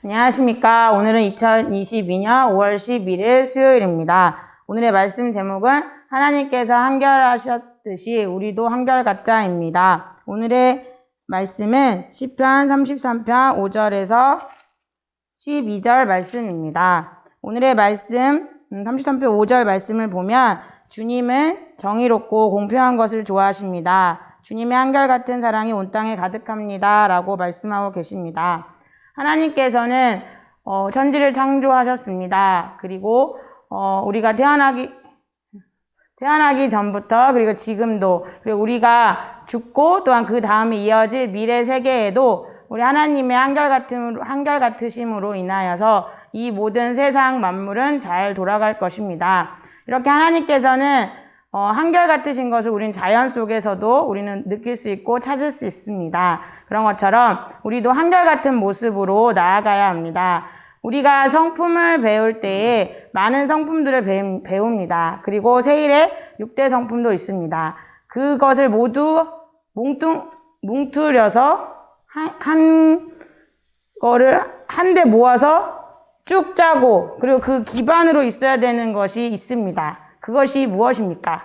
안녕하십니까. 오늘은 2022년 5월 11일 수요일입니다. 오늘의 말씀 제목은 하나님께서 한결하셨듯이 우리도 한결같자입니다. 오늘의 말씀은 시편 33편 5절에서 12절 말씀입니다. 오늘의 말씀 33편 5절 말씀을 보면 주님은 정의롭고 공평한 것을 좋아하십니다. 주님의 한결같은 사랑이 온 땅에 가득합니다. 라고 말씀하고 계십니다. 하나님께서는 천지를 창조하셨습니다. 그리고 우리가 태어나기 전부터 그리고 지금도 그리고 우리가 죽고 또한 그 다음에 이어질 미래 세계에도 우리 하나님의 한결같으심으로 인하여서 이 모든 세상 만물은 잘 돌아갈 것입니다. 이렇게 하나님께서는 한결같으신 것을 우리는 자연 속에서도 우리는 느낄 수 있고 찾을 수 있습니다. 그런 것처럼 우리도 한결같은 모습으로 나아가야 합니다. 우리가 성품을 배울 때에 많은 성품들을 배웁니다. 그리고 세일에 6대 성품도 있습니다. 그것을 모두 뭉투려서 한데 모아서 쭉 짜고 그리고 그 기반으로 있어야 되는 것이 있습니다. 그것이 무엇입니까?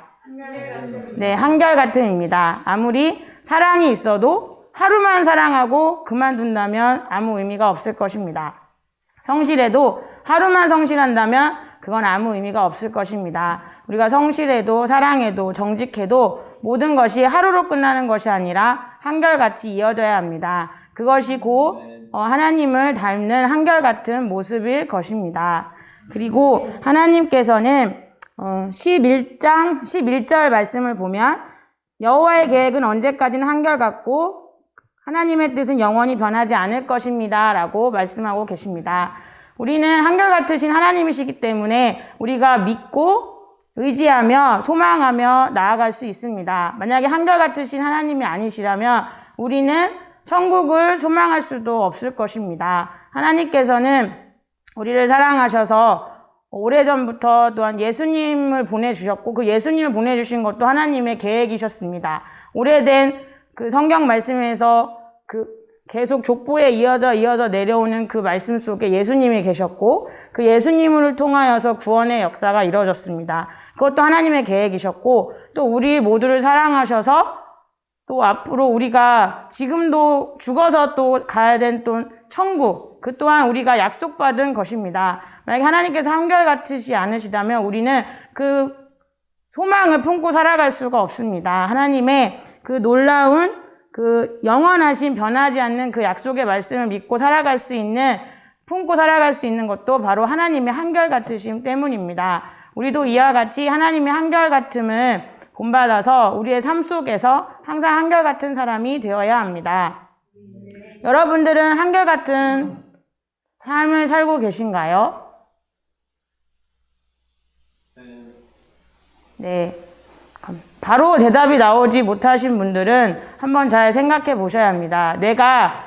네, 한결같음입니다. 아무리 사랑이 있어도 하루만 사랑하고 그만둔다면 아무 의미가 없을 것입니다. 성실해도 하루만 성실한다면 그건 아무 의미가 없을 것입니다. 우리가 성실해도 사랑해도 정직해도 모든 것이 하루로 끝나는 것이 아니라 한결같이 이어져야 합니다. 그것이 곧 하나님을 닮는 한결같은 모습일 것입니다. 그리고 하나님께서는 11절 말씀을 보면 여호와의 계획은 언제까지는 한결같고 하나님의 뜻은 영원히 변하지 않을 것입니다. 라고 말씀하고 계십니다. 우리는 한결같으신 하나님이시기 때문에 우리가 믿고 의지하며 소망하며 나아갈 수 있습니다. 만약에 한결같으신 하나님이 아니시라면 우리는 천국을 소망할 수도 없을 것입니다. 하나님께서는 우리를 사랑하셔서 오래전부터 또한 예수님을 보내주셨고 그 예수님을 보내주신 것도 하나님의 계획이셨습니다. 오래된 그 성경 말씀에서 그 계속 족보에 이어져 내려오는 그 말씀 속에 예수님이 계셨고 그 예수님을 통하여서 구원의 역사가 이루어졌습니다. 그것도 하나님의 계획이셨고 또 우리 모두를 사랑하셔서 또 앞으로 우리가 지금도 죽어서 또 가야 된 또 천국 그 또한 우리가 약속받은 것입니다. 만약에 하나님께서 한결같으시 않으시다면 우리는 그 소망을 품고 살아갈 수가 없습니다. 하나님의 그 놀라운 그 영원하신 변하지 않는 그 약속의 말씀을 믿고 품고 살아갈 수 있는 것도 바로 하나님의 한결같으심 때문입니다. 우리도 이와 같이 하나님의 한결같음을 본받아서 우리의 삶 속에서 항상 한결같은 사람이 되어야 합니다. 여러분들은 한결같은 삶을 살고 계신가요? 네. 바로 대답이 나오지 못하신 분들은 한번 잘 생각해 보셔야 합니다. 내가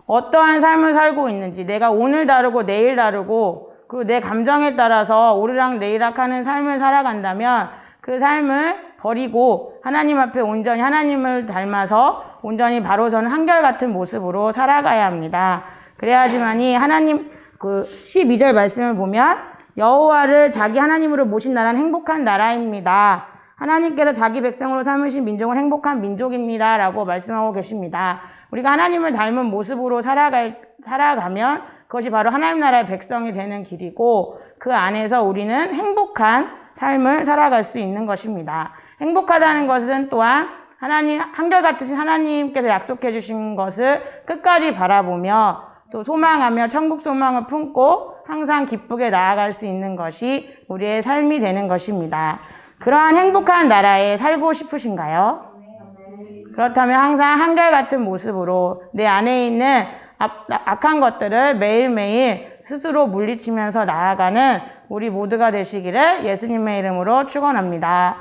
어떠한 삶을 살고 있는지, 내가 오늘 다르고 내일 다르고, 그리고 내 감정에 따라서 오르락 내리락 하는 삶을 살아간다면 그 삶을 버리고 하나님 앞에 온전히 하나님을 닮아서 온전히 바로 전 한결같은 모습으로 살아가야 합니다. 그래야지만이 하나님 그 12절 말씀을 보면 여호와를 자기 하나님으로 모신 나라는 행복한 나라입니다. 하나님께서 자기 백성으로 삼으신 민족은 행복한 민족입니다. 라고 말씀하고 계십니다. 우리가 하나님을 닮은 모습으로 살아가면 그것이 바로 하나님 나라의 백성이 되는 길이고 그 안에서 우리는 행복한 삶을 살아갈 수 있는 것입니다. 행복하다는 것은 또한 하나님, 한결같으신 하나님께서 약속해 주신 것을 끝까지 바라보며 또 소망하며 천국 소망을 품고 항상 기쁘게 나아갈 수 있는 것이 우리의 삶이 되는 것입니다. 그러한 행복한 나라에 살고 싶으신가요? 그렇다면 항상 한결같은 모습으로 내 안에 있는 악한 것들을 매일매일 스스로 물리치면서 나아가는 우리 모두가 되시기를 예수님의 이름으로 축원합니다.